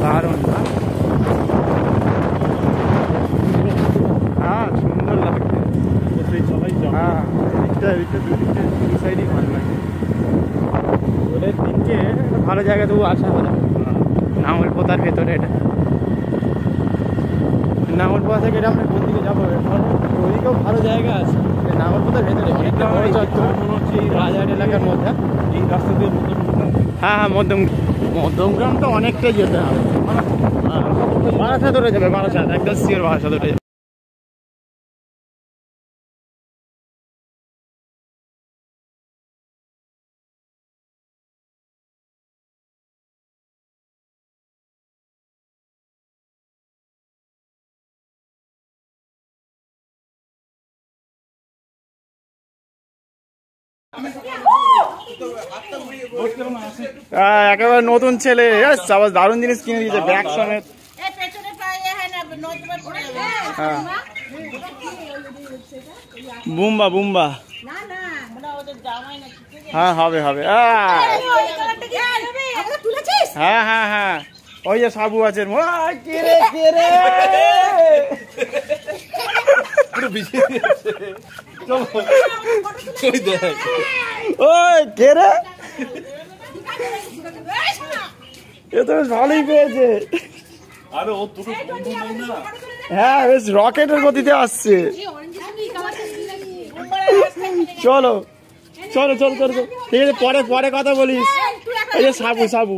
দারুণ না? হ্যাঁ সুন্দর লাগছে। হ্যাঁ দুই সাইডই ভালো লাগে। ওদের দিনকে ভালো জায়গা তবু আসা হলো নাঙ্গলপোতার ভেতরে। এটা নাঙ্গলপোতা থেকে এটা আমরা কোন দিকে যাবো? ওইদিকেও ভালো জায়গা আছে নাঙ্গলপোতার ভেতরে, অনেকটা বড় চত্বর মনে হচ্ছে এই বাজার এলাকার মধ্যে। এই রাস্তা দিয়ে হ্যাঁ হ্যাঁ মধ্যমগ্রাম তো অনেকটাই যেতে হবে। বারাসাত ধরে যাবে, বারাসাত একদম সিওর বারাসাত ধরে যাবে। একেবারে নতুন ছেলে, আবার দারুণ জিনিস কিনে দিয়েছে ব্যাগ সমেত। বুম্বা বুম্বা, হ্যাঁ হবে হবে। হ্যাঁ হ্যাঁ হ্যাঁ ওই যে সাবু আছে। ওই কে রে? এ তো বেশ ভালোই পেয়েছে। হ্যাঁ বেশ রকেটের গতিতে আসছে। চলো চলো চলো চলো, ঠিক আছে পরে পরে কথা বলিস। এই যে সাবু সাবু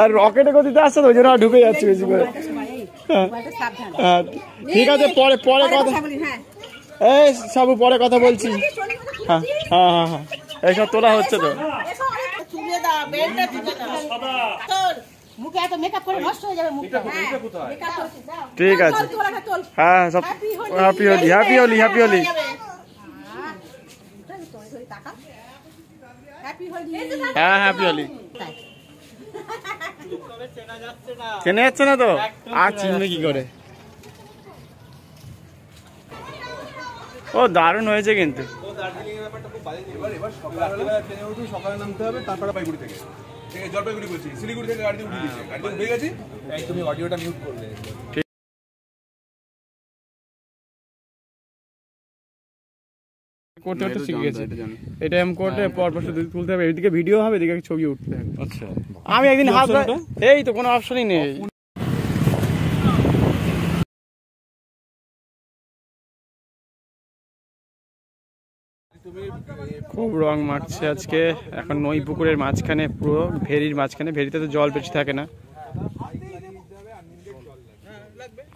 আর রকেটের গতিতে আসছে তো ওই জন্য ঢুকে যাচ্ছে বেশি করে। ঠিক আছে পরে পরে কথা, এই সাবু পরে কথা বলছি। হ্যাঁ হ্যাঁ হ্যাঁ হ্যাঁ এইসব তোলা হচ্ছে তো। ঠিক আছে হ্যাঁ সব happy Holi happy Holi happy Holi. হ্যাঁ হ্যাপি হোলি। চেনা যাচ্ছে না তো, আর চিনবে কি করে? ও দারুণ হয়েছে কিন্তু। সকালে নামতে হবে, তারপরে বাইগুড়ি থেকে জলপাইগুড়ি বলছি, শিলিগুড়ি থেকে গাড়ি উঠে দিয়েছে, গাড়ি উঠে গেছি। তুমি অডিওটা মিউট করলে। করতে করতে শিখে গেছি এটা এম করতে পরপর শুধু তুলতে হবে, এদিকে ভিডিও হবে এদিকে ছবি উঠতে হবে। আচ্ছা আমি একদিন হাত এই তো কোনো অপশনই নেই। খুব রং মারছে আজকে। এখন নই পুকুরের মাঝখানে, পুরো ভেরির মাঝখানে। ভেরিতে তো জল বেশি থাকে না,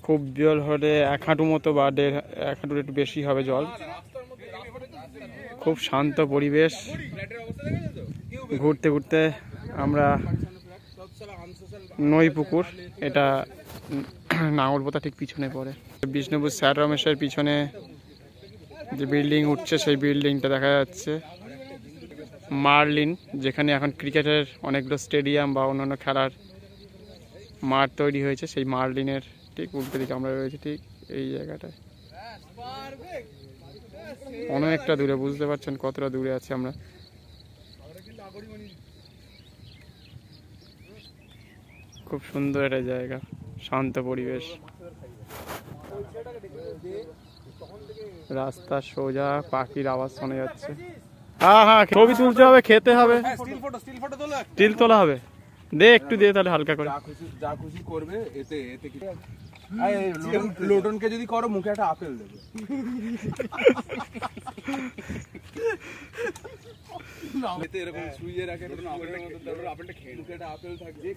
খুব জল হলে 1 হাঁটু মতো বা 1.5 হাঁটুর একটু বেশি হবে জল। খুব শান্ত পরিবেশ। ঘুরতে ঘুরতে আমরা নই পুকুর, এটা নাঙ্গলপোতা ঠিক পিছনে পড়ে। বিষ্ণুপুর স্যার রমেশের পিছনে যে বিল্ডিং উঠছে সেই বিল্ডিংটা দেখা যাচ্ছে। মার্লিন, যেখানে এখন ক্রিকেটের অনেকগুলো স্টেডিয়াম বা অন্যান্য খেলার মাঠ তৈরি হয়েছে, সেই মার্লিনের ঠিক উল্টো দিকে আমরা রয়েছি, ঠিক এই জায়গাটায়। অনেকটা দূরে, বুঝতে পারছেন কতটা দূরে আছি আমরা। খুব সুন্দর একটা জায়গা, শান্ত পরিবেশ। রাস্তা সোজা, পাখির আওয়াজ শোনা যাচ্ছে। হ্যাঁ হ্যাঁ ছবি তুলতে হবে, খেতে হবে, স্টিল তোলা হবে। দে একটু দে তাহলে হালকা করে। যা খুশি করবে এতে এতে কি লোটনকে যদি করো মুখে একটা আপেল দেবে। এতে এরকম শুইয়ে রাখে আপেলটা খেয়ে মুখে একটা আপেল থাকবে।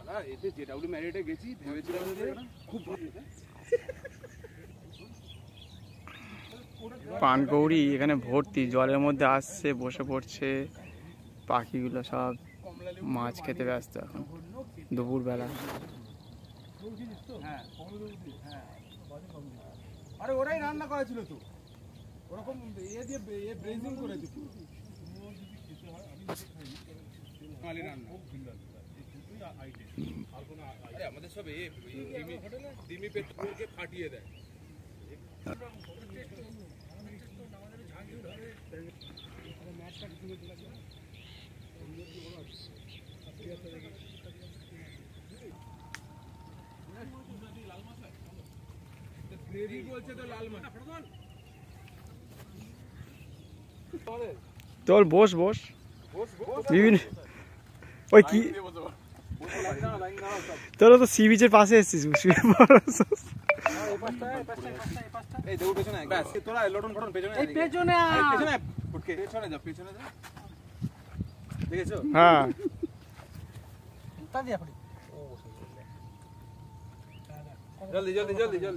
হ্যাঁ এতে জেডব্লিউ ম্যারিটে গেছি, ভেবেছিলাম যে খুব পানকৌড়ি এখানে ভর্তি, জলের মধ্যে আসছে, বসে পড়ছে। পাখিগুলো সব মাছ খেতে ব্যস্ত এখন দুপুরবেলা। আরে ওরাই রান্না করেছিল তো, ওরকম ইয়ে দিয়ে ব্রেজিং করেছে রান্না। আরে আমাদের সব ডিমি পেট্রোলকে ফাটিয়ে দেয়। চল বস বস বিভিন্ন ওই কি তোরা তো সি বিচের পাশে এসেছিস হ্যাঁ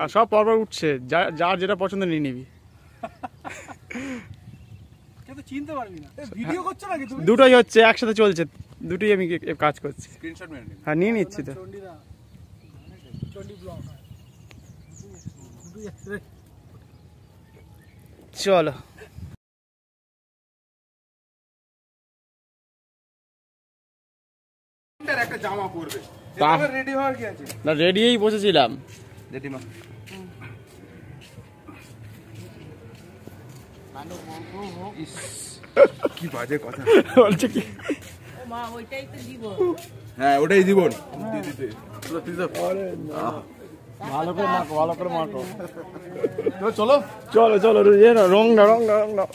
আর সব পরপর উঠছে যার যেটা পছন্দ নিয়ে নিবি চিনতে পারবি না ভিডিও করছো নাকি তুমি দুটোই হচ্ছে একসাথে চলছে দুটোই আমি কাজ করছি স্ক্রিনশট মেরে নিন হ্যাঁ নিয়ে নিচ্ছি তো চন্ডী ব্লগ চলো একটা জামা পরবে রেডি হওয়ার কি আছে না রেডিই বসেছিলাম জেঠিমা কি বাজে কথা বলছে কি মা ওইটাই তো জীবন। হ্যাঁ ওটাই জীবন ভালো করে মাখো চলো চলো চলো রং না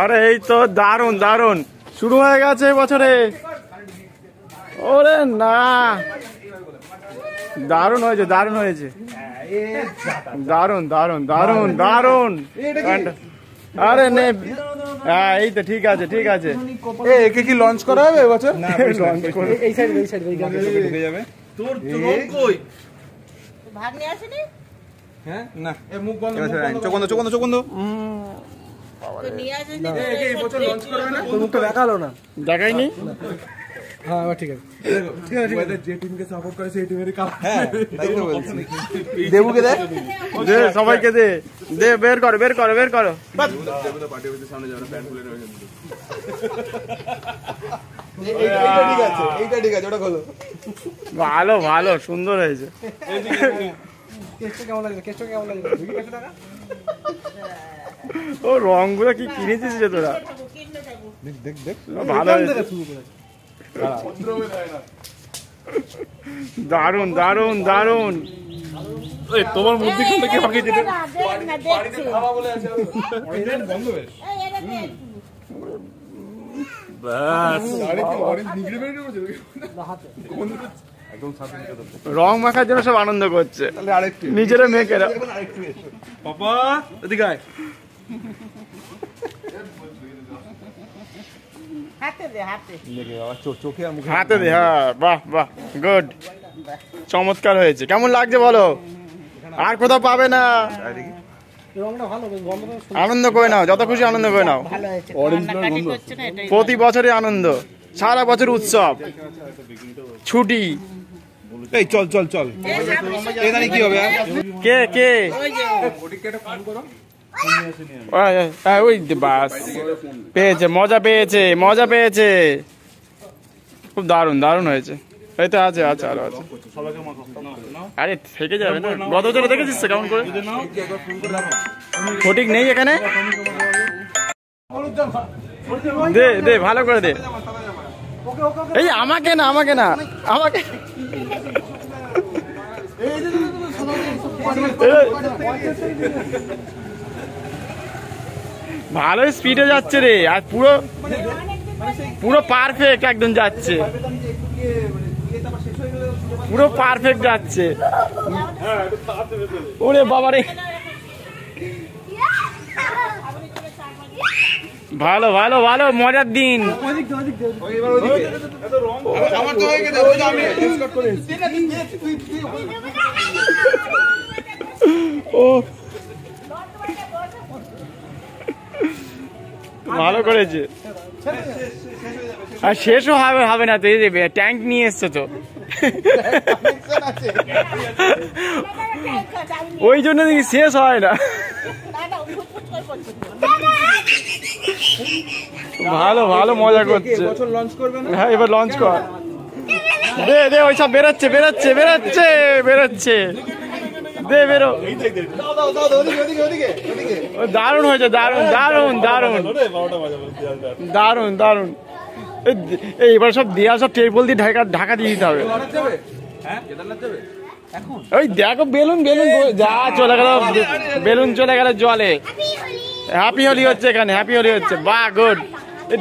আরে এই তো দারুন দারুন শুরু হয়ে গেছে এবছরে ওরে না দারুন হয়েছে দারুন আরে নে হ্যাঁ এই তো ঠিক আছে একে কি লঞ্চ করা হবে এবছর এই সাইড ঢুকে যাবে তোর রং কই ভাগ নিয়ে আসেনি হ্যাঁ না এ মুখ বন্ধ চোখ বন্ধ তো নিয়ে আসেনি একে এই বছর লঞ্চ করা হবে না তোর মুখটা দেখালো না দেখাইনি হ্যাঁ এবার ঠিক আছে যে টিমকে সাপোর্ট করে সেই টিমেরই কাপ দেবুকে দে দে সবাইকে দে বের করো দেবুদা পার্টি অফিসের সামনে যাবে প্যান্ট খুলে নেবে এইটা ঠিক আছে ওটা খোলো ভালো সুন্দর হয়েছে কেসটা কেমন লাগছে কেসটা টাকা ও রংগুলো কি কিনেছিস রে তোরা কিনতে থাকবো দেখ ভালো হয়েছে শুরু করেছে দারুন এই তোমার মধ্যে কোন থেকে বাকি দিতে দেখছি বলে আছে বন্ধ হয়ে বাস আরে কি অরেঞ্জ নিগড়ে বেরিয়ে গেছে একদম সাথে রং মাখার জন্য সব আনন্দ করছে তাহলে আরেকটু নিজেরা মেয়েকেরা পাপা এদিকে আয় হাতে দে হাতে চোখে আর মুখে হাতে দে হ্যাঁ বাহ গুড চমৎকার হয়েছে কেমন লাগছে বলো আর কোথাও পাবে না রংটা ভালো গন্ধটা আনন্দ করে নাও যত খুশি আনন্দ করে নাও ভালো হয়েছে কান্নাকাটি করছে না এটাই প্রতি বছরই আনন্দ সারা বছর উৎসব ছুটি এই চল এখানে কি হবে কে ওই যে ওদিকে একটা ফোন করো ওই বাস পেয়েছে মজা পেয়েছে খুব দারুণ হয়েছে এই তো আছে আরো আছে আরে থেকে যাবে না গত বছরে দেখেছিস তো কেমন করে সঠিক নেই এখানে দে ভালো করে দে এই আমাকে না ভালো স্পিডে যাচ্ছে রে আর পুরো পারফেক্ট একদম যাচ্ছে পুরো পারফেক্ট যাচ্ছে ওরে বাবা রে ভালো মজার দিন আমার তো হয়ে গেছে আমি স্কট করে ও ভালো করেছে আর শেষও হবে না তো এই যে ট্যাঙ্ক নিয়ে এসছো তো ওই জন্য দেখি শেষ হয় না ভালো ভালো মজা করছে। বছর লঞ্চ করবে না? হ্যাঁ এবার লঞ্চ কর। দে দে ওইসব বেরোচ্ছে বেরোচ্ছে বেরোচ্ছে বেরোচ্ছে, দে বেরো। ও দারুণ হয়েছে, দারুণ দারুণ দারুণ দারুণ দারুণ। এই এবার সব দেওয়া সব টেবিল দিয়ে ঢাকা ঢাকা দিয়ে দিতে হবে। ওই দেখো বেলুন বেলুন যা চলে গেল, বেলুন চলে গেল জলে। হ্যাপি হোলি হচ্ছে এখানে, হ্যাপি হোলি হচ্ছে। বাহ গুড।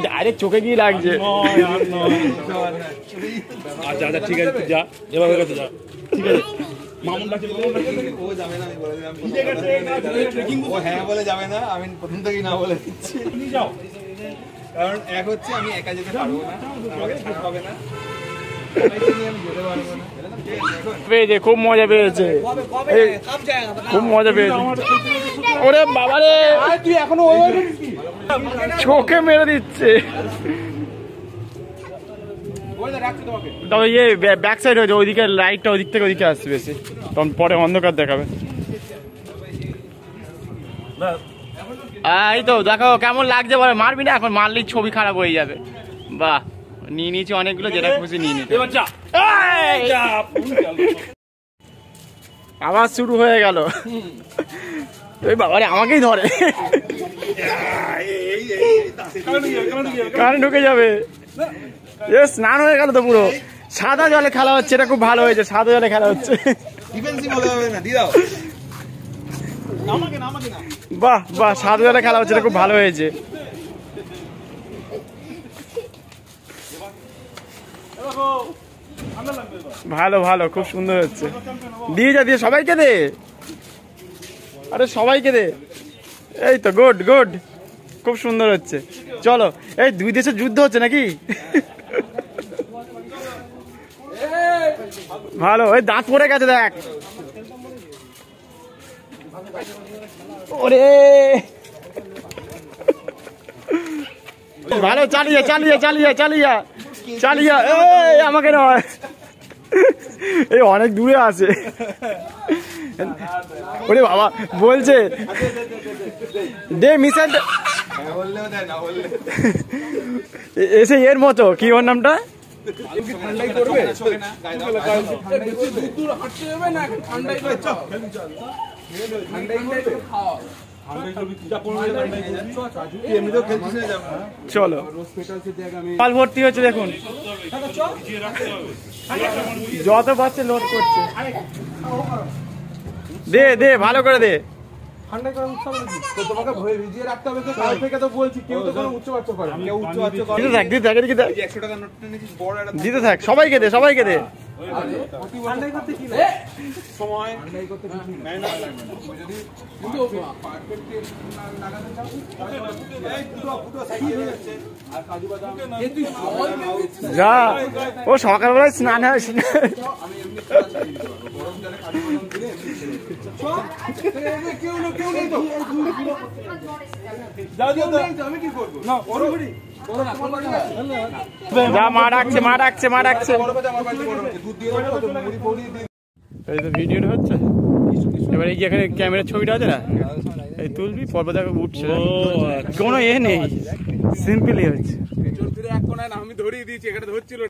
ডাইরেক্ট চোখে গিয়ে লাগছে। আচ্ছা আচ্ছা ঠিক আছে, যা এবার হয়ে গেছে, যা ঠিক আছে। মামুন ডাকছে, ও যাবে না, আমি বলে দিলাম। ও হ্যাঁ বলে যাবে না, আমি প্রথম থেকেই না বলে দিচ্ছি। যাও। কারণ এক হচ্ছে আমি একা যেতে পারবো না, আমাকে ছাড়া হবে না, সবাইকে নিয়ে আমি যেতে পারবো না। পেয়েছে, খুব মজা পেয়েছে, খুব মজা পেয়েছে। ওরে বাবারে, তুই এখনো চোখে মেরে দিচ্ছে। তবে ইয়ে ব্যাক সাইড হয়েছে, ওইদিকে লাইটটা ওইদিক থেকে ওইদিকে আসছে বেশি, তখন পরে অন্ধকার দেখাবে। এই তো দেখো কেমন লাগছে বলে, মারবি না এখন, মারলেই ছবি খারাপ হয়ে যাবে। বাহ, নিয়ে নিয়েছি অনেকগুলো, যেটা খুশি নিয়ে নিতে। আবার শুরু হয়ে গেল। ওই বাবারে আমাকেই ধরে, কানে ঢুকে যাবে। এ স্নান হয়ে গেল তো পুরো, সাদা জলে খেলা হচ্ছে, এটা খুব ভালো হয়েছে, সাদা জলে খেলা হচ্ছে। ডিফেন্সিভ হলে হবে না, দিয়ে দাও। বাহ বাহ, সাদা জলে খেলা হচ্ছে, এটা খুব ভালো হয়েছে। ভালো ভালো, খুব সুন্দর হচ্ছে। দিয়ে যা, দিয়ে সবাইকে দে, আরে সবাইকে দে। এই তো গুড গুড, খুব সুন্দর হচ্ছে। চলো, এই দুই দেশের যুদ্ধ হচ্ছে নাকি? ভালো, ওই দাঁত পড়ে গেছে দেখ। ওরে ভালো, চালিয়ে চালিয়ে চালিয়ে চালিয়ে চালিয়ে। এই আমাকে নয়, এই অনেক দূরে আছে। ওরে বাবা বলছে দে মিসাইল, এসে এর মতো কি ওর নামটা, ঠান্ডাই করবে। চলো পাল ভর্তি হচ্ছে দেখুন, যত পাচ্ছে লোড করছে। দে দে ভালো করে দে। ঠান্ডা করে উৎসব নাকি? তো তোমাকে ভয়ে ভিজিয়ে রাখতে হবে, তো কাল থেকে তো বলছি, কেউ তো কোনো উচ্চবাচ্য করে না। কেউ উচ্চবাচ্য করে দিতে থাক দিতে থাক, এদিকে দেখ। 100 টাকা নোটটা নিয়েছিস, বড় একটা দিতে থাক, সবাইকে দে সবাইকে দে। ঠান্ডাই করতে কি লাগে? সময় যা, ও সকালবেলায় স্নান হয়। যা, মা ডাকছে মা ডাকছে মা ডাকছে। এই তো ভিডিওটা হচ্ছে, এবার এই যে এখানে ক্যামেরার ছবিটা আছে না, এই তুলবি, পর্বত উঠছে, কোনো এ নেই, সিম্পলি হচ্ছে। এক কোনায় আমি ধরিয়ে দিয়েছি, এখানে ধরছিল।